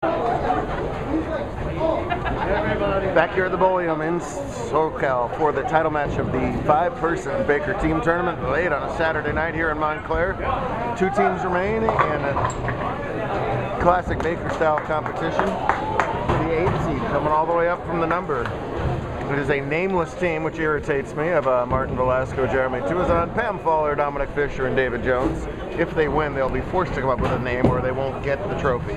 Back here at the Bullium in SoCal for the title match of the 5-person Baker Team tournament late on a Saturday night here in Montclair. 2 teams remain in a classic Baker style competition. The 8 seed coming all the way up from the number. It is a nameless team, which irritates me, of Martin Velasco, Jeremy Tuazon, Pam Fowler, Dominic Fisher, and David Jones. If they win, they'll be forced to come up with a name or they won't get the trophy.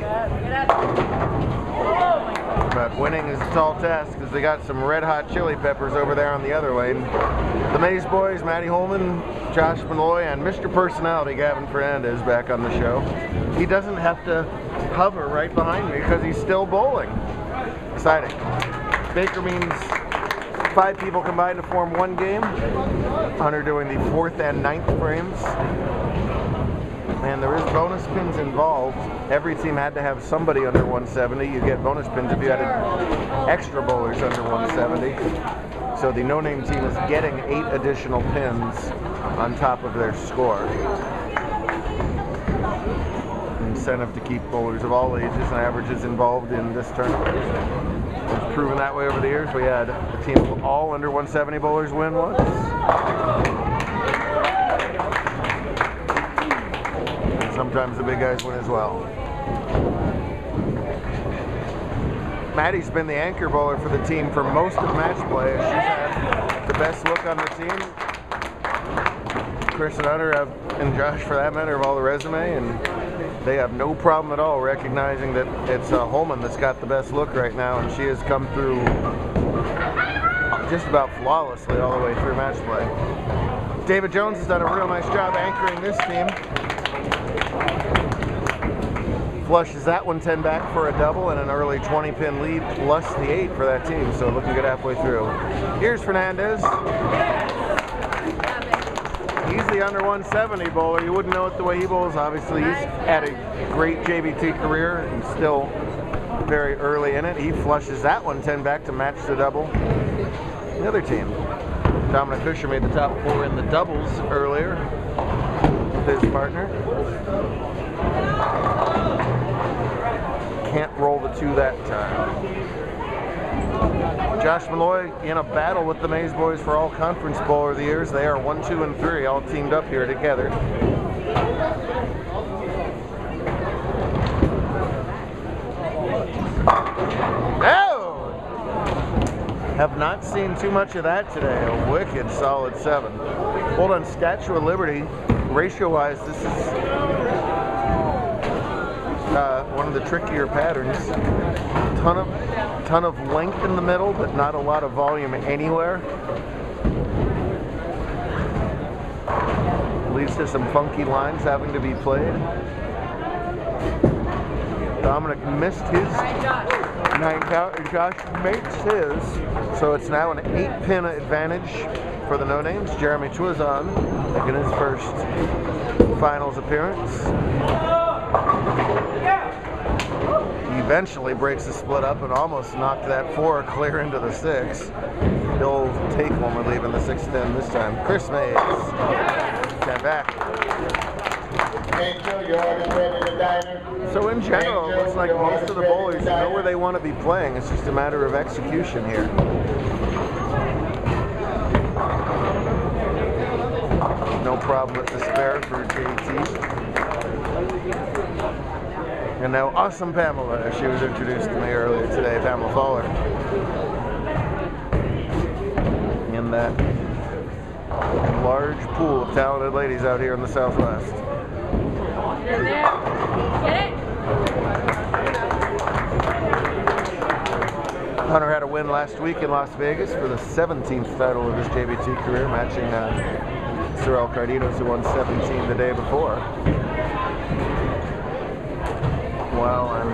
But winning is a tall task because they got some red hot chili peppers over there on the other lane. The Maze Boys, Matty Holman, Josh Malloy, and Mr. Personality, Gavin Fernandez, back on the show. He doesn't have to hover right behind me because he's still bowling. Exciting. Baker means 5 people combined to form 1 game. Hunter doing the 4th and 9th frames. And there is bonus pins involved. Every team had to have somebody under 170. You get bonus pins if you had extra bowlers under 170. So the no-name team is getting 8 additional pins on top of their score. Incentive to keep bowlers of all ages and averages involved in this tournament. It's proven that way over the years. We had a team of all under 170 bowlers win once. Sometimes the big guys win as well. Maddie's been the anchor bowler for the team for most of match play. She's had the best look on the team. Chris and Hunter and Josh, for that matter, have all the resume, and they have no problem at all recognizing that it's Holman that's got the best look right now, and she has come through just about flawlessly all the way through match play. David Jones has done a real nice job anchoring this team. Flushes that one 10 back for a double and an early 20-pin lead plus the 8 for that team, so looking good halfway through. Here's Fernandez. He's the under 170 bowler. You wouldn't know it the way he bowls. Obviously, he's had a great JBT career and still very early in it. He flushes that one 10 back to match the double. The other team. Dominic Fisher made the top 4 in the doubles earlier with his partner. Can't roll the 2 that time. Josh Malloy in a battle with the Maze Boys for all conference bowler of the years. They are 1, 2, and 3, all teamed up here together. No! Have not seen too much of that today. A wicked solid 7. Hold on, Statue of Liberty. Ratio-wise, this is one of the trickier patterns. Ton of length in the middle, but not a lot of volume anywhere. Leads to some funky lines having to be played. Dominic missed his 9 count, and Josh makes his. So it's now an 8-pin advantage for the no-names. Jeremy Tuazon making his first finals appearance. He eventually breaks the split up and almost knocked that 4 clear into the 6. He'll take one with leaving the 6-10 this time. Chris Mays. Stand back. So in general, it looks like most of the bowlers know where they want to be playing. It's just a matter of execution here. No problem with the spare for JT. And now awesome Pamela, as she was introduced to me earlier today, Pamela Fowler. In that large pool of talented ladies out here in the Southwest. Get it? Hunter had a win last week in Las Vegas for the 17th title of his JBT career, matching Sorel Cardinos, who won 17 the day before. Well, I'm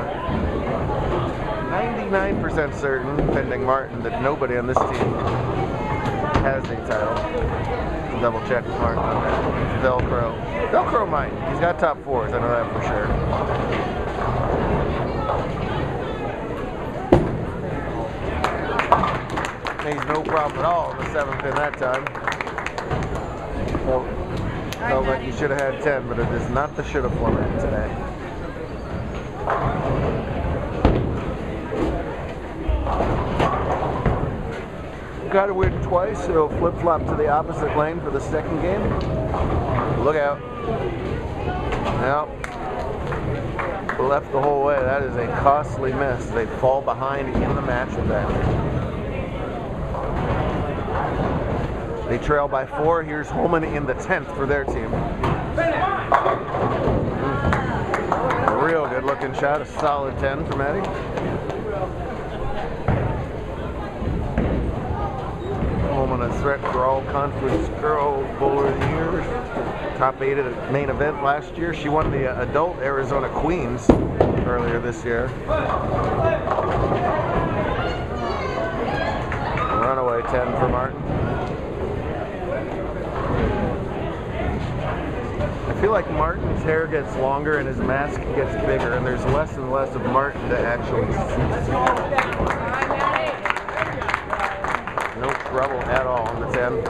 99% certain, pending Martin, that nobody on this team has a title. Double check with Martin on that. Velcro. Velcro might. He's got top 4s, I know that for sure. He's no problem at all in the 7-pin that time. Well, felt like he should have had 10, but it is not the should have format today. got to win twice, so flip-flop to the opposite lane for the second game. Look out. Yep. Left the whole way. That is a costly miss. They fall behind in the match with that. They trail by 4. Here's Holman in the 10th for their team. Real good looking shot. A solid 10 from Eddie. Holman a threat for all conference girl bowler of the year. Top 8 at the main event last year. She won the adult Arizona Queens earlier this year. Runaway 10 for Martin. I feel like Martin's hair gets longer and his mask gets bigger, and there's less and less of Martin to actually see. No trouble at all on the 10.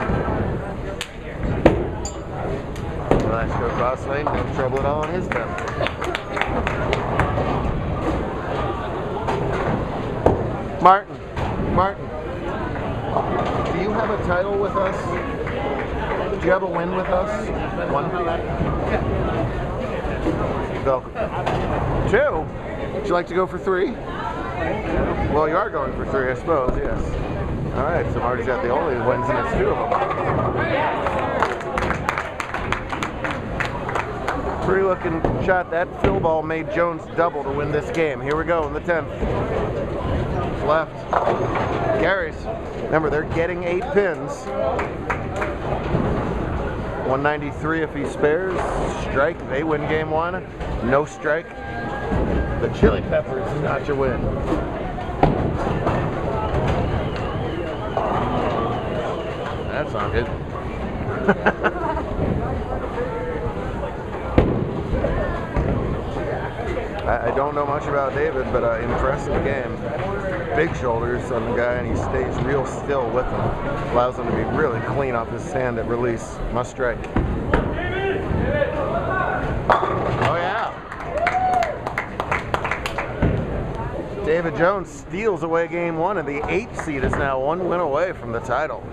Let's go cross lane, no trouble at all on his 10. Martin, do you have a title with us? Do you have a win with us? One? Welcome. 2? Would you like to go for 3? Well, you are going for 3, I suppose, yes. Alright, so Marty's got the only wins, and it's 2 of them. Pretty looking shot. That fill ball made Jones double to win this game. Here we go in the 10th. Left. Carries. Remember, they're getting 8 pins. 193 if he spares. Strike. They win game 1. No strike. The Chili Peppers not your win. That's not good. I don't know much about David, but impressive game. Big shoulders on the guy, and he stays real still with them. Allows him to be really clean off his hand at release. Must strike. Oh yeah. David Jones steals away game 1, and the 8th seed is now 1 win away from the title.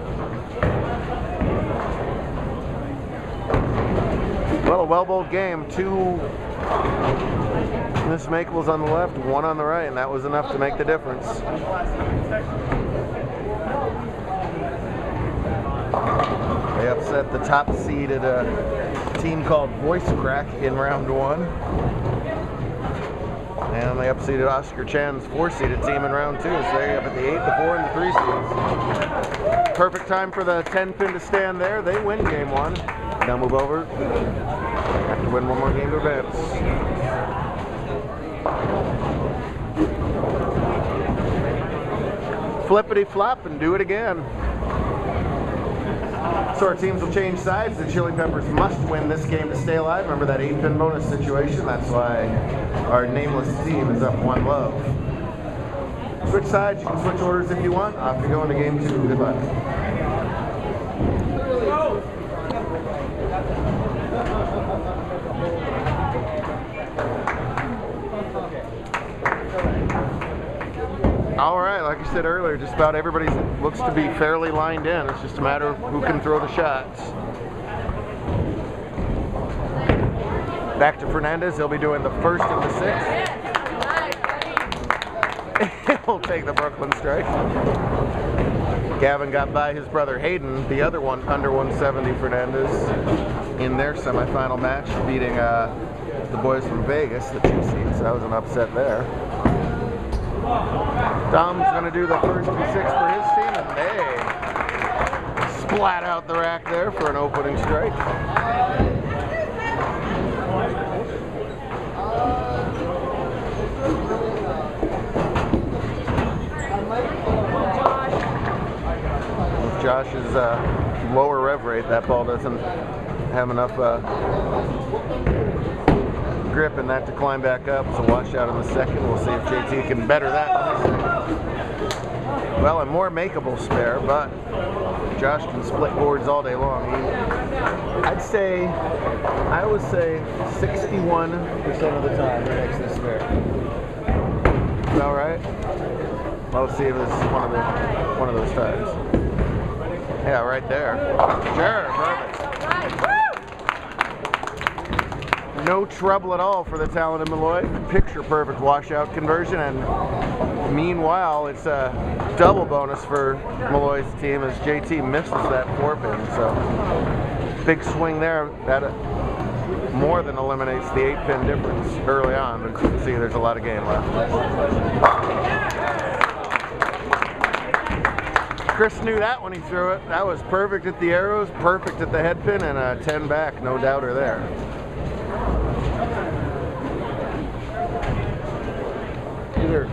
Well, a well-bowled game. 2 Miss Makel's on the left, 1 on the right, and that was enough to make the difference. They upset the top seed at a team called Voice Crack in round 1. And they upseeded Oscar Chan's 4-seeded team in round 2. So they're up at the 8, the 4, and the 3 seeds. Perfect time for the 10 pin to stand there. They win game 1. Now move over. Have to win 1 more game to advance. Flippity flop and do it again. So our teams will change sides. The Chili Peppers must win this game to stay alive. Remember that 8-pin bonus situation? That's why our nameless team is up 1 love. Switch sides. You can switch orders if you want. Off you go into game 2. Good luck. All right, like I said earlier, just about everybody looks to be fairly lined in. It's just a matter of who can throw the shots. Back to Fernandez. He'll be doing the 1st and the 6th. He'll take the Brooklyn strike. Gavin got by his brother Hayden, the other one under 170 Fernandez, in their semifinal match, beating the boys from Vegas, the 2 seeds. That was an upset there. Dom's going to do the 1st and 6th for his team, and they splat out the rack there for an opening strike. With Josh's lower rev rate, that ball doesn't have enough grip in that to climb back up. So wash out in the 2nd. We'll see if JT can better that in the 2nd. Well, a more makeable spare, but Josh can split boards all day long. I would say 61% of the time he makes this spare. Is that all right? Well, let's see if this is one of those times. Yeah, right there. Sure, perfect. No trouble at all for the talented Malloy. Picture perfect washout conversion, and meanwhile it's a double bonus for Malloy's team as JT misses that 4-pin. So big swing there. That more than eliminates the 8-pin difference early on, but you can see there's a lot of game left. Chris knew that when he threw it. That was perfect at the arrows, perfect at the head pin, and a 10 back, no doubter there. Either.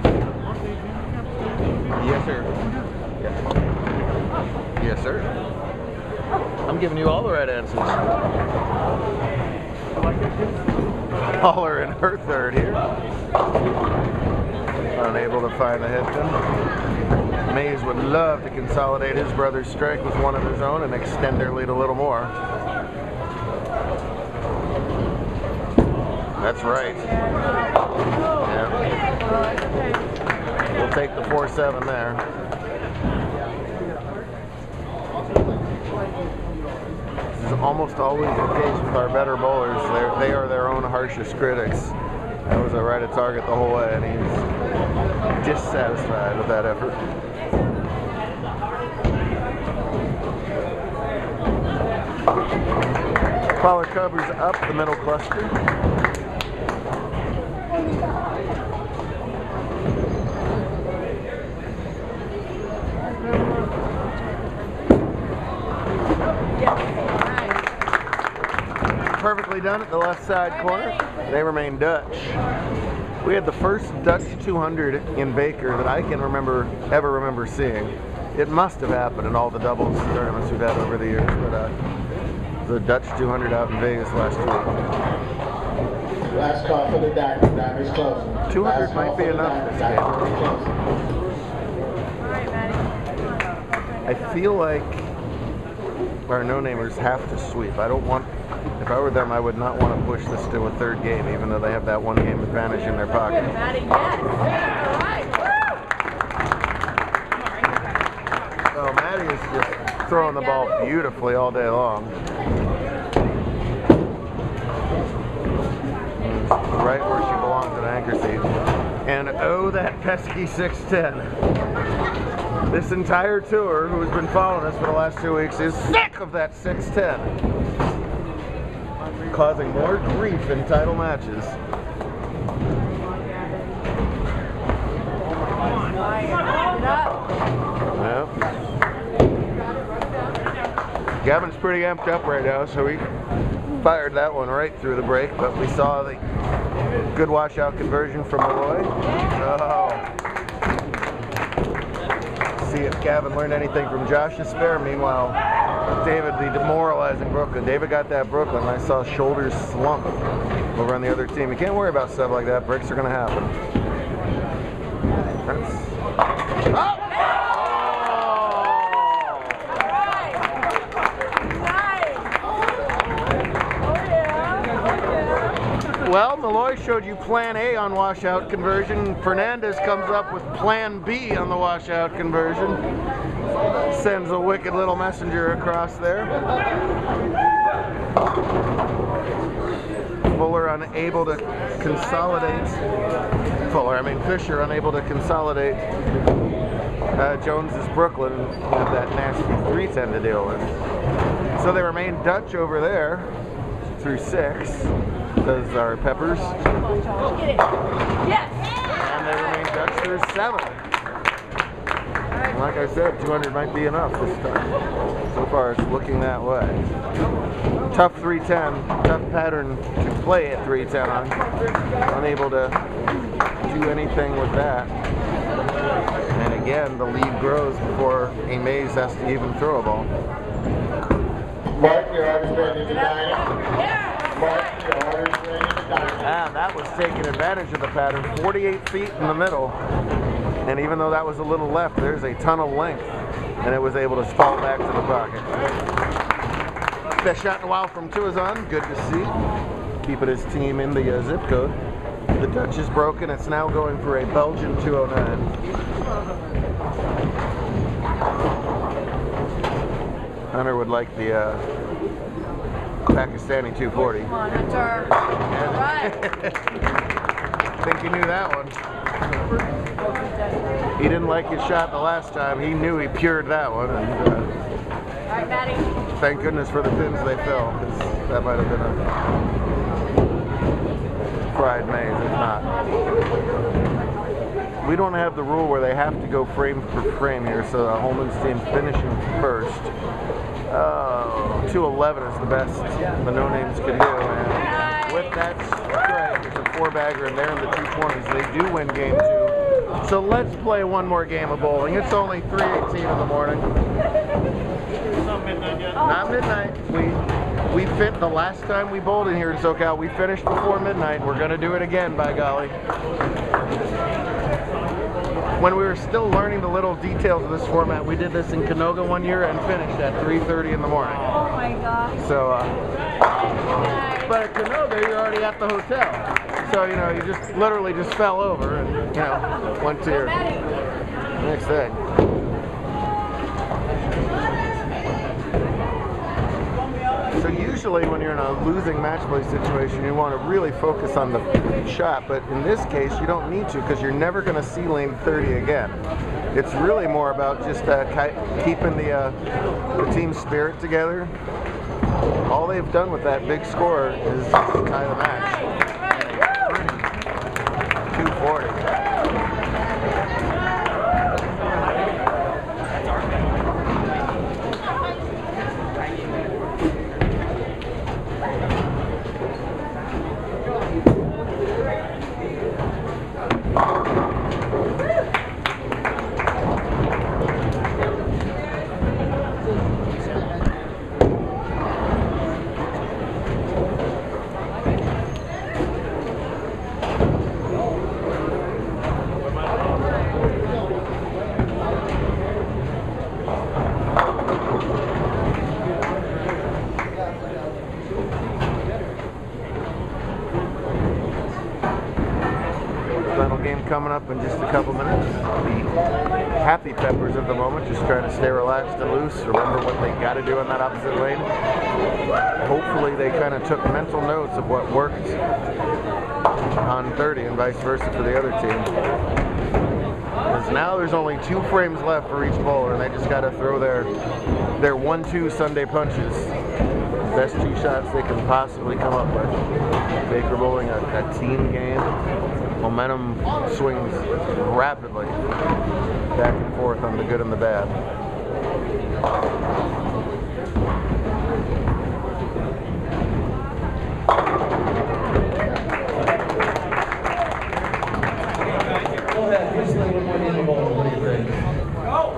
Yes, sir. Yes, sir. I'm giving you all the right answers. Holler in her third here. Unable to find the head pin. Mays would love to consolidate his brother's strike with one of his own and extend their lead a little more. That's right. Yeah. We'll take the 4-7 there. This is almost always the case with our better bowlers. They are their own harshest critics. That was a right at target the whole way, and he's dissatisfied with that effort. Collar covers up the middle cluster. Perfectly done at the left side corner. They remain Dutch. We had the first Dutch 200 in Baker that I can ever remember seeing. It must have happened in all the doubles tournaments we've had over the years, but the Dutch 200 out in Vegas last week. Last call for the diamond is closing. 200 might be enough this game. I feel like our no-namers have to sweep. I don't want, if I were them, I would not want to push this to a third game, even though they have that one game advantage in their pocket. Oh, Maddie is just throwing the ball beautifully all day long. Right where she belongs at anchor seat. And oh, that pesky 610. This entire tour, who has been following us for the last 2 weeks, is sick of that 610. Causing more grief in title matches. Yeah. Gavin's pretty amped up right now, so we fired that one right through the break, but we saw the good washout conversion from Malloy. Oh. See if Gavin learned anything from Josh's spare. Meanwhile, David, the demoralizing Brooklyn. David got that Brooklyn, and I saw shoulders slump over on the other team. You can't worry about stuff like that. Breaks are going to happen. That's... Oh! Well, Malloy showed you plan A on washout conversion. Fernandez comes up with plan B on the washout conversion. Sends a wicked little messenger across there. Fuller unable to consolidate. Fisher unable to consolidate Jones's Brooklyn with that nasty 310 to deal with. So they remain Dutch over there through 6. Those are Peppers. Yes. And they remain Dutch through 7. And like I said, 200 might be enough this time. So far it's looking that way. Tough 310, tough pattern to play at 310 on. Unable to do anything with that. And again, the lead grows before a Mays has to even throw a ball. Mark, your order's ready to dine. And that was taking advantage of the pattern. 48 feet in the middle. And even though that was a little left, there's a ton of length. And it was able to fall back to the pocket. Best shot in a while from Tuazon. Good to see. Keeping his team in the zip code. The Dutch is broken. It's now going for a Belgian 209. Hunter would like the Pakistani 240. Come on, Hunter. All right. I think he knew that one. He didn't like his shot the last time. He knew he pured that one. And, All right, Maddie. thank goodness for the pins they fell, because that might have been a fried maize, if not. We don't have the rule where they have to go frame for frame here, so Holman's team finishing first. 211 is the best the no-names can do, and with that strike, it's a 4-bagger, and they're in the 220s. They do win game 2. So let's play one more game of bowling. It's only 3:18 in the morning. Not midnight yet. Not midnight. We fit the last time we bowled in here in SoCal. We finished before midnight. We're gonna do it again, by golly. When we were still learning the little details of this format, we did this in Canoga one year and finished at 3:30 in the morning. Oh my gosh. So, but at Canoga, you're already at the hotel. So, you know, you just literally just fell over and, you know, went to your next thing. So usually when you're in a losing match play situation, you want to really focus on the shot, but in this case you don't need to, because you're never going to see lane 30 again. It's really more about just keeping the team's spirit together. All they've done with that big score is tie the match. 240. Final game coming up in just a couple minutes. The happy peppers of the moment, just trying to stay relaxed and loose, remember what they got to do in that opposite lane. Hopefully they kind of took mental notes of what worked on 30 and vice versa for the other team. Because now there's only 2 frames left for each bowler, and they just got to throw their 1-2 Sunday punches. Best 2 shots they can possibly come up with. Baker bowling a team game. Momentum swings rapidly back and forth on the good and the bad.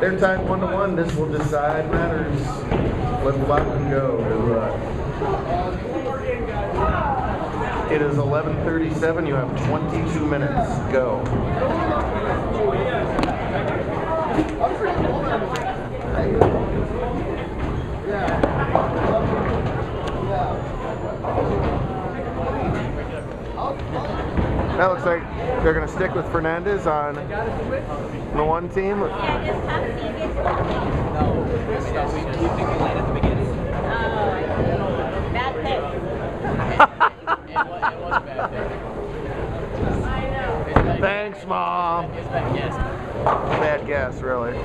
They're tied 1-1. This will decide matters. Let's lock and go. It is 11:37. You have 22 minutes. Go. That looks like they're going to stick with Fernandez on the one team. Thanks, Mom. Bad guess, really.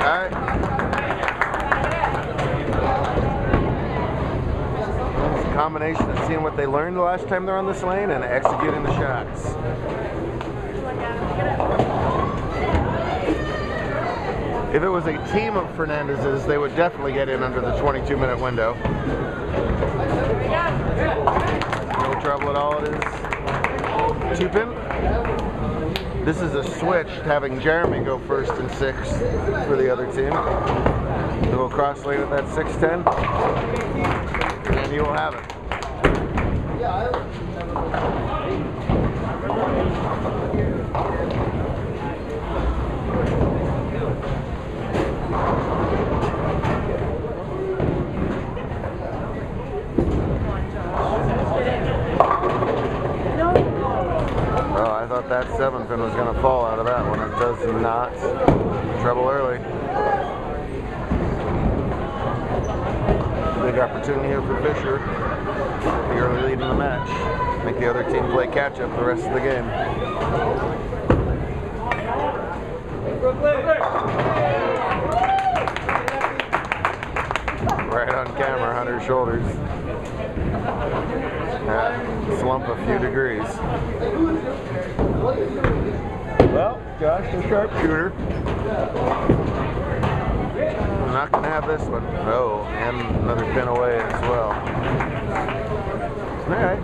Alright. It's a combination of seeing what they learned the last time they're on this lane and executing the shots. If it was a team of Fernandez's, they would definitely get in under the 22-minute window. No trouble at all, it is. 2-pin. This is a switch, having Jeremy go first and 6th for the other team. He'll go cross lane at that 6-10, and he will have it. 7 pin was going to fall out of that one. It does not. Trouble early. Big opportunity here for Fisher. The early lead in the match. Make the other team play catch up the rest of the game. Right on camera, Hunter's shoulders. Slump a few degrees. Well, Josh, the sharpshooter. I'm not going to have this one. Oh, and another pin away as well. All right.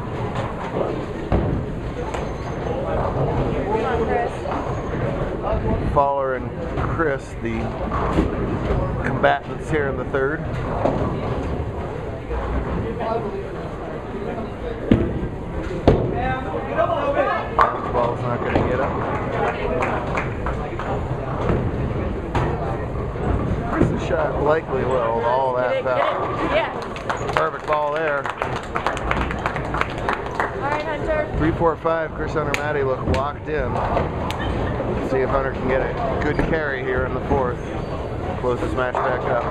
Hold on, Chris. Fowler and Chris, the combatants here in the third. The ball's not going to get up. Chris's shot likely will, with all that power. Yeah. Perfect ball there. All right, Hunter. 3-4-5, Chris, Hunter, Maddie look locked in. See if Hunter can get a good carry here in the fourth. Close this match back up.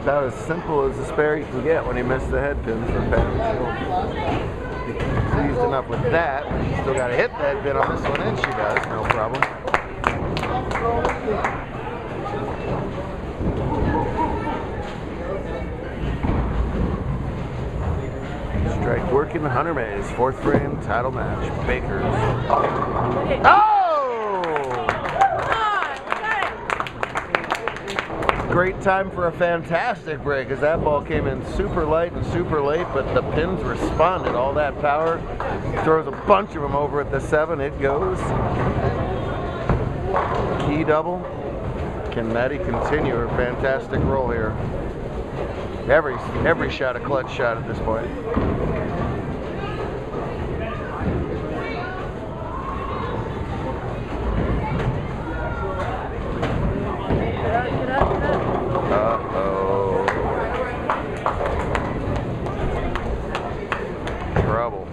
About as simple as the spare you can get when he missed the head pins from Patrick Shields. Pleased enough with that, but she's still got to hit that pin on this one, and she does, no problem. Strike working Hunter Mays, fourth frame title match. Baker's. Oh! Great time for a fantastic break as that ball came in super light and super late, but the pins responded. All that power throws a bunch of them over at the 7. It goes. Key double. Can Maddie continue her fantastic roll here? Every shot a clutch shot at this point. Uh-oh. Trouble.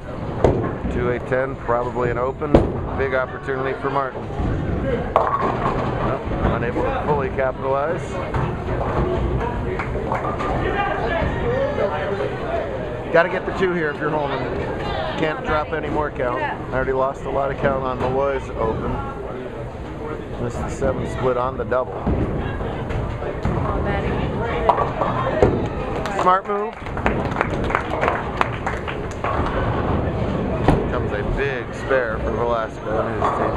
2-8-10, probably an open. Big opportunity for Martin. Nope, unable to fully capitalize. Got to get the 2 here if you're holding. Can't drop any more count. I already lost a lot of count on Malloy's open. Missed the 7 split on the double. Smart move. Comes a big spare for Velasco and his team.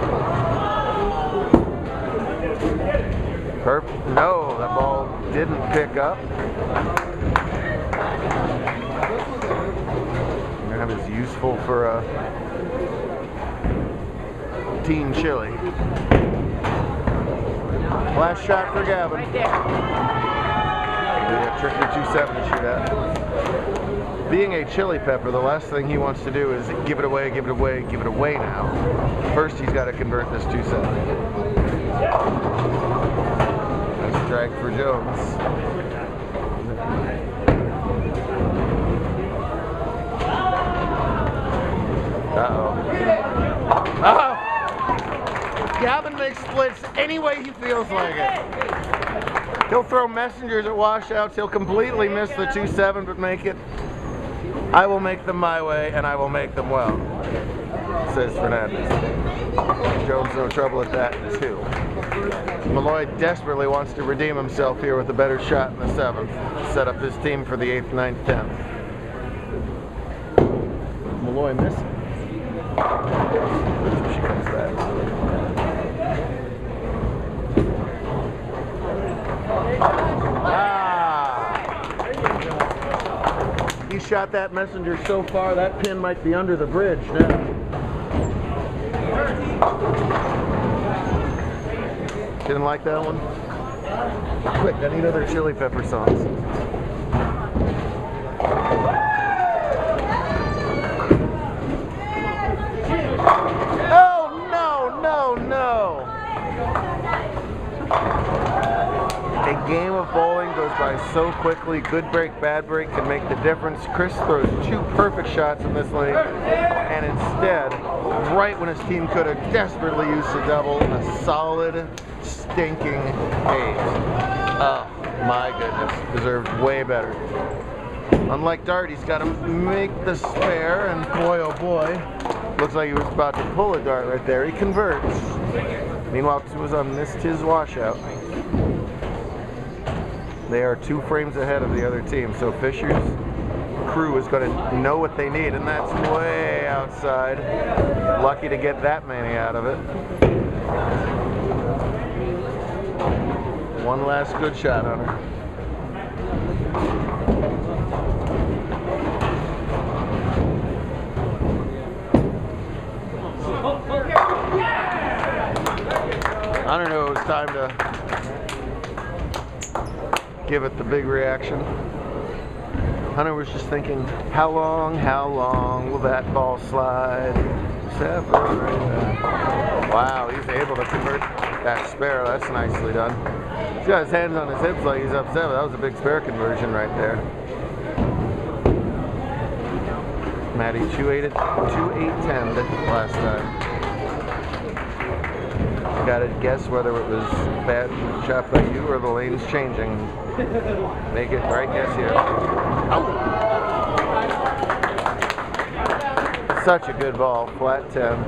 Perfect. No, that ball didn't pick up. That is useful for teen chili. Last shot for Gavin. Right there. Yeah, tricky 2-7 to shoot at. Being a chili pepper, the last thing he wants to do is give it away, give it away, give it away now. First, he's got to convert this 2-7. Nice strike for Jones. Uh-oh. Uh-oh! Gavin makes splits any way he feels like it. He'll throw messengers at washouts. He'll completely miss the 2-7, but make it. I will make them my way, and I will make them well, says Fernandez. Jones no trouble at that, too. Malloy desperately wants to redeem himself here with a better shot in the 7th. Set up his team for the 8th, 9th, 10th. Malloy missing. She comes back. He shot that messenger so far that pin might be under the bridge now. Didn't like that one? Quick, I need other chili pepper songs. Oh, no, no, no. A game of bowling goes by by so quickly. Good break, bad break can make the difference. Chris throws 2 perfect shots in this lane, and instead, right when his team could have desperately used a double, a solid, stinking 8. Oh my goodness, deserved way better. Unlike Dart, he's got to make the spare, and boy oh boy, looks like he was about to pull a dart right there. He converts. Meanwhile, Tuazon missed his washout. They are 2 frames ahead of the other team, so Fisher's crew is going to know what they need, and that's way outside. Lucky to get that many out of it. One last good shot on her. I don't know, it was time to give it the big reaction. Hunter was just thinking, how long will that ball slide? Wow, he's able to convert that spare. That's nicely done. He's got his hands on his hips like he's upset, but that was a big spare conversion right there. Maddie 2-8-10 last time. Gotta guess whether it was bad shot by you or the lane's changing. Make it right guess here. Oh. Such a good ball, flat 10.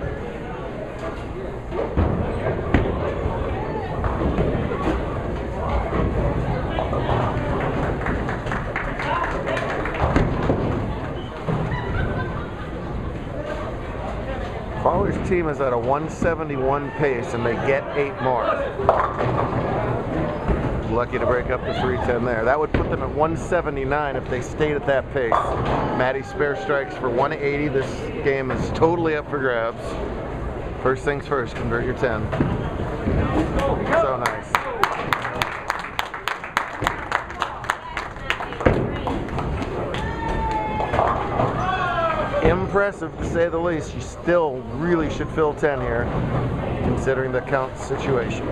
Fowler's team is at a 171 pace and they get 8 more. Lucky to break up the 310 there. That would put them at 179 if they stayed at that pace. Maddie spare strikes for 180. This game is totally up for grabs. First things first, convert your 10. So nice. Impressive to say the least. You still really should fill 10 here, considering the count situation.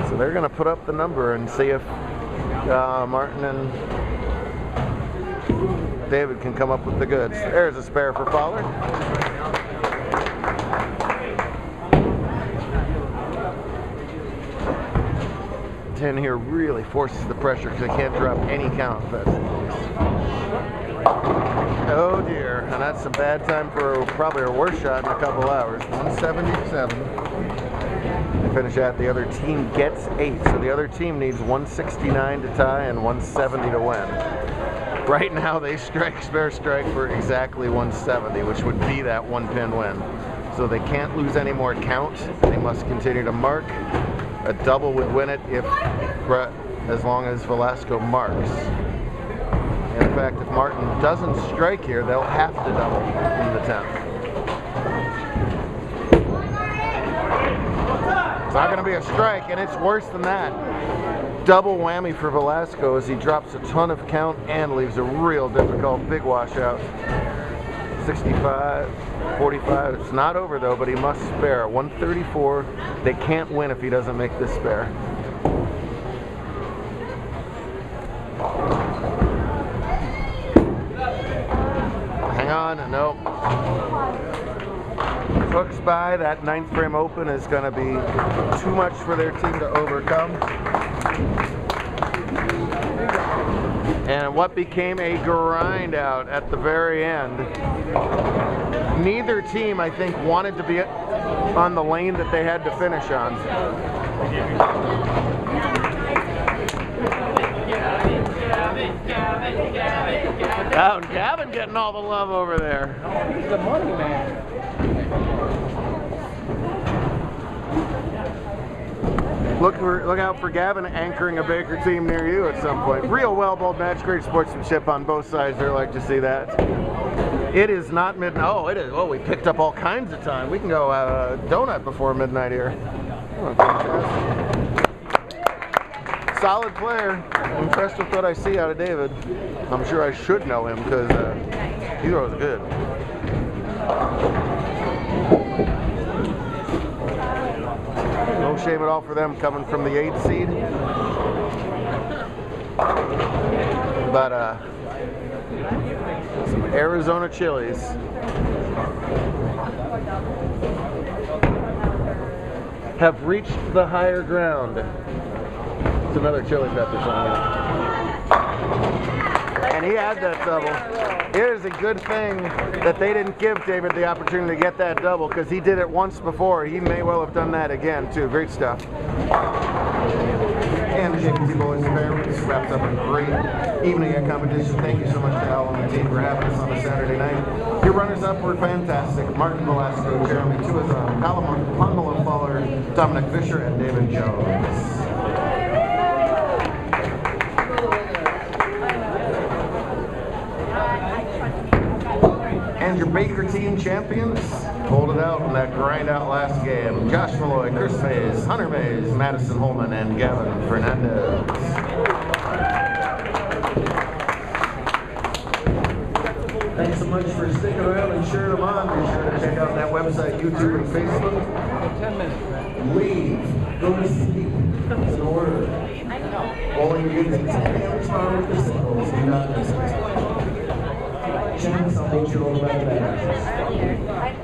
So they're going to put up the number and see if Martin and David can come up with the goods. There's a spare for Fowler. Ten here really forces the pressure because they can't drop any count if that's the case. Oh dear, and that's a bad time for probably our worst shot in a couple hours. 177. They finish at the other team gets 8, so the other team needs 169 to tie and 170 to win. Right now they spare strike for exactly 170, which would be that 1-pin win. So they can't lose any more count. They must continue to mark. A double would win it if, as long as Velasco marks. In fact, if Martin doesn't strike here, they'll have to double in the 10th. It's not going to be a strike, and it's worse than that. Double whammy for Velasco as he drops a ton of count and leaves a real difficult big washout. 65, 45. It's not over though, but he must spare. 134. They can't win if he doesn't make this spare. Hang on, nope. Hooks by. That 9th frame open is going to be too much for their team to overcome. And what became a grind out at the very end. Neither team, I think, wanted to be on the lane that they had to finish on. Oh, Gavin getting all the love over there. He's the money man. Look out for Gavin anchoring a Baker team near you at some point. Real well-bowled match, great sportsmanship on both sides there. Like to see that. It is not midnight. Oh, it is. Oh, we picked up all kinds of time. We can go donut before midnight here. Oh, fantastic. Solid player. I'm impressed with what I see out of David. I'm sure I should know him because he throws good. No shame at all for them coming from the 8th seed. But some Arizona chilies. Have reached the higher ground. It's another chili pepper song. And he had that double. It is a good thing that they didn't give David the opportunity to get that double, because he did it once before. He may well have done that again too. Great stuff. And the JBT Boys and Bears wrapped up a great evening at competition. Thank you so much to Al and the team for having us on a Saturday night. Your runners-up were fantastic. Martin Velasco, Jeremy Tuazon, Pamela Fuller, Dominic Fisher, and David Jones. And your Baker Team champions pulled it out in that grind out last game. Josh Malloy, Chris Mays, Hunter Mays, Madison Holman, and Gavin Fernandez. Thanks so much for sticking around and cheering them on. Be sure to check out that website, YouTube, and Facebook. 10 minutes, man. Leave, go to sleep, it's an order. Bowling Games at 10 a.m. tomorrow with the singles. Do not miss it. Chance, I'll meet you over by the back.